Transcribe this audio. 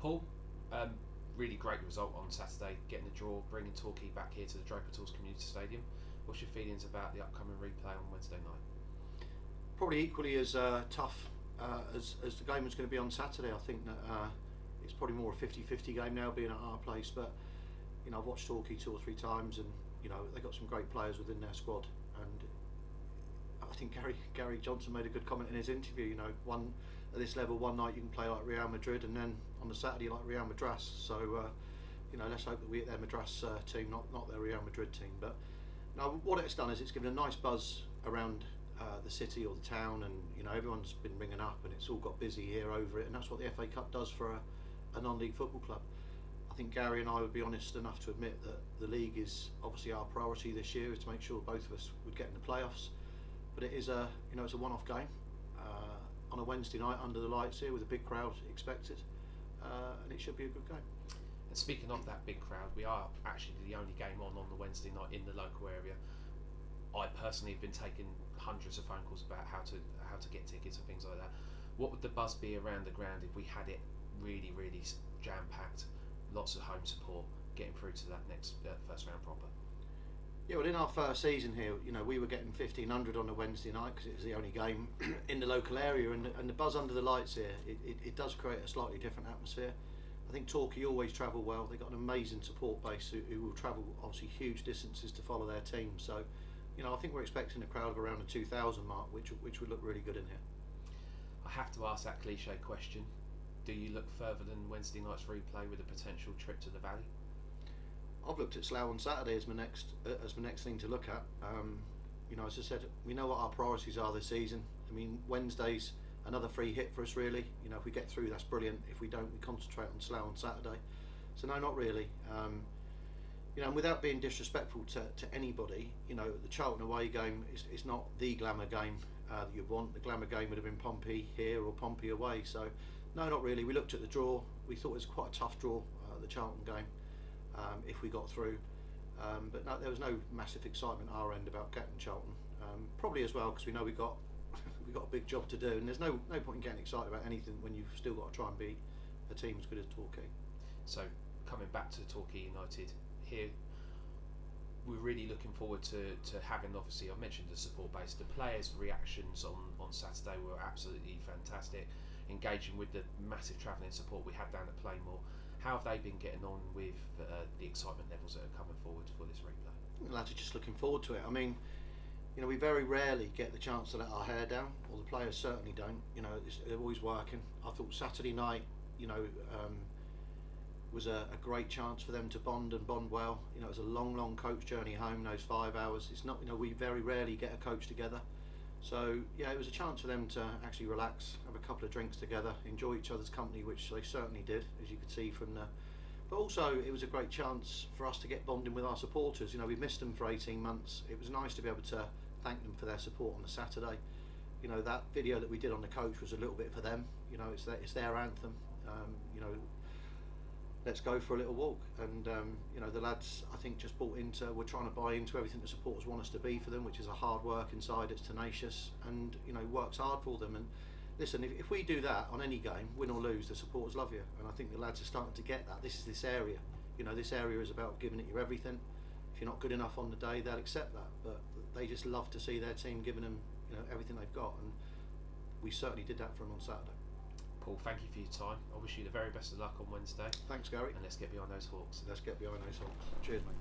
Paul, really great result on Saturday, getting the draw, bringing Torquay back here to the Draper Tools Community Stadium. What's your feelings about the upcoming replay on Wednesday night? Probably equally as tough as the game was going to be on Saturday. I think that it's probably more a 50-50 game now, being at our place. But I've watched Torquay 2 or 3 times, and they've got some great players within their squad. And I think Gary Johnson made a good comment in his interview. One at this level, one night you can play like Real Madrid, and then on the Saturday like Real Madras. So let's hope that we hit their Madras team, not their Real Madrid team. But now what it's done is it's given a nice buzz around the city or the town, and everyone's been ringing up, and it's all got busy here over it, and that's what the FA Cup does for a non-league football club. I think Gary and I would be honest enough to admit that the league is obviously our priority this year, is to make sure both of us would get in the playoffs. But it is it's a one-off game on a Wednesday night under the lights here with a big crowd expected, and it should be a good game. And speaking of that big crowd, we are actually the only game on the Wednesday night in the local area. I personally have been taking hundreds of phone calls about how to get tickets and things like that. What would the buzz be around the ground if we had it really jam-packed, lots of home support, getting through to that next first round proper? Yeah, well, in our first season here, we were getting 1,500 on a Wednesday night because it was the only game in the local area, and the buzz under the lights here, it does create a slightly different atmosphere. I think Torquay always travel well. They've got an amazing support base who will travel obviously huge distances to follow their team. So, I think we're expecting a crowd of around the 2,000 mark, which would look really good in here. I have to ask that cliche question. Do you look further than Wednesday night's replay with a potential trip to the Valley? I've looked at Slough on Saturday as my next thing to look at. As I said, we know what our priorities are this season. I mean, Wednesday's another free hit for us, really. If we get through, that's brilliant. If we don't, we concentrate on Slough on Saturday. So no, not really. And without being disrespectful to anybody, the Charlton away game is not the glamour game that you'd want. The glamour game would have been Pompey here or Pompey away. So no, not really. We looked at the draw. We thought it was quite a tough draw, the Charlton game, if we got through. But no, there was no massive excitement at our end about getting Charlton. Probably as well because we know we got a big job to do, and there's no point in getting excited about anything when you've still got to try and beat a team as good as Torquay. So coming back to Torquay United here, we're really looking forward to having, obviously I've mentioned the support base. The players' reactions on Saturday were absolutely fantastic, engaging with the massive travelling support we had down at Plainmoor. How have they been getting on with the excitement levels that are coming forward for this replay? The lads are just looking forward to it. I mean, we very rarely get the chance to let our hair down, or the players certainly don't. They're always working. I thought Saturday night, was a great chance for them to bond well. It was a long coach journey home, those 5 hours. It's not, we very rarely get a coach together. So yeah, it was a chance for them to actually relax, have a couple of drinks together, enjoy each other's company, which they certainly did, as you could see from the. But also, it was a great chance for us to get bonding with our supporters. We've missed them for 18 months. It was nice to be able to thank them for their support on the Saturday. That video that we did on the coach was a little bit for them. It's their anthem. Let's go for a little walk, and the lads I think just bought into. We're trying to buy into everything the supporters want us to be for them, which is a hard work inside. It's tenacious, and works hard for them. And listen, if we do that on any game, win or lose, the supporters love you, and I think the lads are starting to get that. This area, this area is about giving it your everything. If you're not good enough on the day, they'll accept that, but they just love to see their team giving them everything they've got, and we certainly did that for them on Saturday. Paul, thank you for your time. I wish you the very best of luck on Wednesday. Thanks, Gary. And let's get behind those Hawks. Let's get behind those Hawks. Cheers, mate.